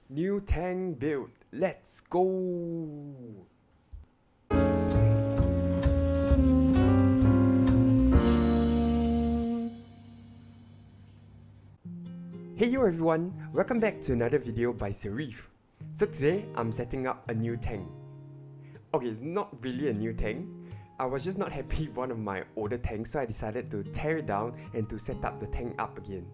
New tank build. Let's go! Hey yo everyone, welcome back to another video by Nano Reef. So today I'm setting up a new tank. Okay, it's not really a new tank. I was just not happy with one of my older tanks, so I decided to tear it down and to set up the tank up again.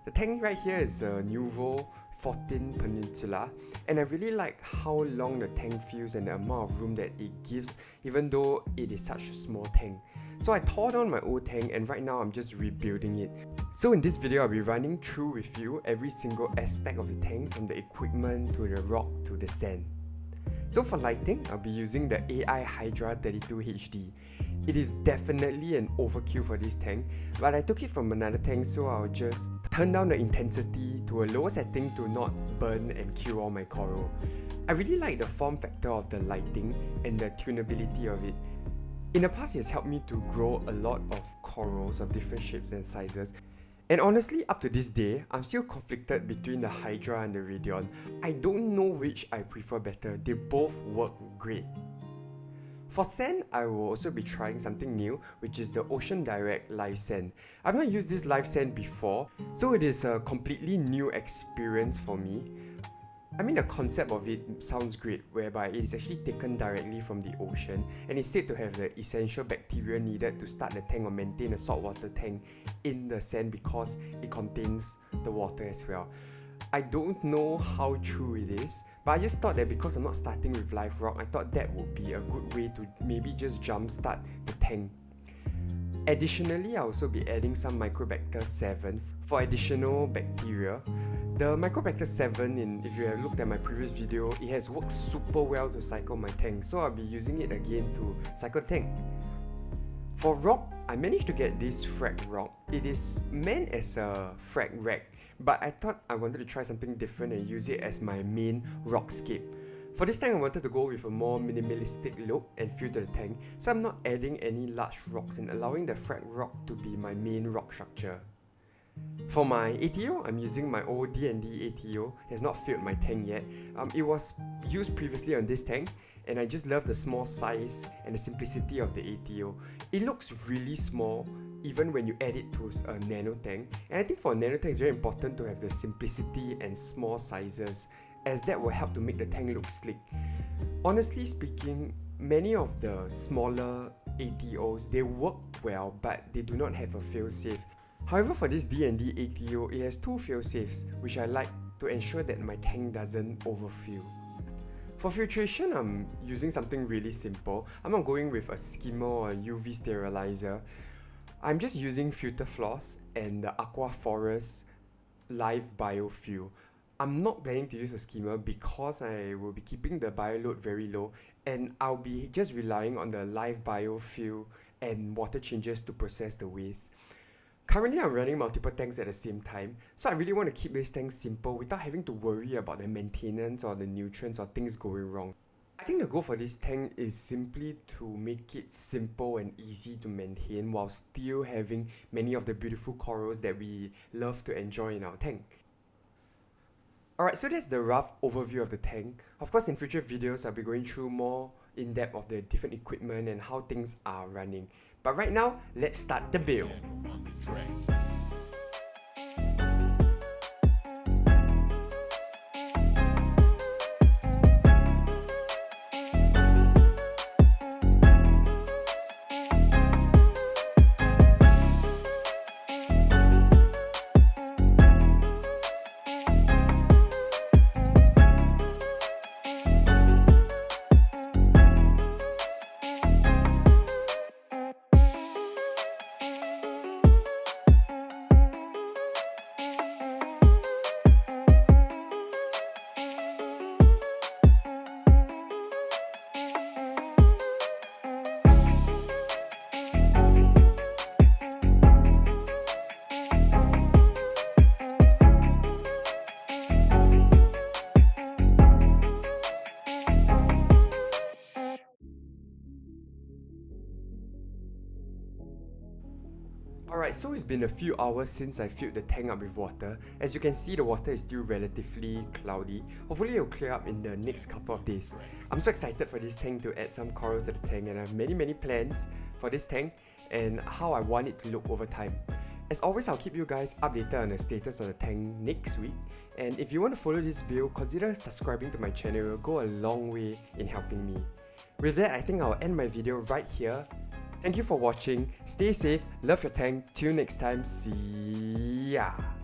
The tank right here is a Nuvo 14 Peninsula, and I really like how long the tank feels and the amount of room that it gives even though it is such a small tank. So I tore down my old tank and right now I'm just rebuilding it. So in this video I'll be running through with you every single aspect of the tank, from the equipment to the rock to the sand. So for lighting, I'll be using the AI Hydra 32 HD. It is definitely an overkill for this tank, but I took it from another tank, so I'll just turn down the intensity to a lower setting to not burn and kill all my coral. I really like the form factor of the lighting and the tunability of it. In the past, it has helped me to grow a lot of corals of different shapes and sizes. And honestly, up to this day, I'm still conflicted between the Hydra and the Radion. I don't know which I prefer better. They both work great. For sand, I will also be trying something new, which is the Ocean Direct Live Sand. I've not used this live sand before, so it is a completely new experience for me. I mean, the concept of it sounds great, whereby it is actually taken directly from the ocean and is said to have the essential bacteria needed to start the tank or maintain a saltwater tank in the sand because it contains the water as well. I don't know how true it is, but I just thought that because I'm not starting with live rock, I thought that would be a good way to maybe just jumpstart the tank. Additionally, I'll also be adding some Microbacter 7 for additional bacteria. The Microbacter 7, if you have looked at my previous video, it has worked super well to cycle my tank, so I'll be using it again to cycle the tank. For rock, I managed to get this frag rock. It is meant as a frag rack, but I thought I wanted to try something different and use it as my main rockscape. For this tank, I wanted to go with a more minimalistic look and feel to the tank, so I'm not adding any large rocks and allowing the frag rock to be my main rock structure. For my ATO, I'm using my old D&D ATO. It has not filled my tank yet. It was used previously on this tank, and I just love the small size and the simplicity of the ATO. It looks really small even when you add it to a nano tank, and I think for a nano tank it's very important to have the simplicity and small sizes, as that will help to make the tank look sleek. Honestly speaking, many of the smaller ATOs, they work well, but they do not have a failsafe. However, for this D&D ATO, it has two failsafes, which I like to ensure that my tank doesn't overfill. For filtration, I'm using something really simple. I'm not going with a skimmer or a UV sterilizer. I'm just using filter floss and the Aqua Forest Live Biofuel. I'm not planning to use a skimmer because I will be keeping the bio load very low, and I'll be just relying on the live biofuel and water changes to process the waste. Currently, I'm running multiple tanks at the same time, so I really want to keep this tank simple without having to worry about the maintenance or the nutrients or things going wrong. I think the goal for this tank is simply to make it simple and easy to maintain while still having many of the beautiful corals that we love to enjoy in our tank. Alright, so that's the rough overview of the tank. Of course, in future videos, I'll be going through more in depth of the different equipment and how things are running. But right now, let's start the build. so it's been a few hours since I filled the tank up with water. As you can see, the water is still relatively cloudy. Hopefully it will clear up in the next couple of days. I'm so excited for this tank to add some corals to the tank, and I have many plans for this tank and how I want it to look over time. As always, I'll keep you guys updated on the status of the tank next week. And if you want to follow this build, consider subscribing to my channel. It will go a long way in helping me. With that, I think I'll end my video right here. Thank you for watching, stay safe, love your tank, till next time, see ya!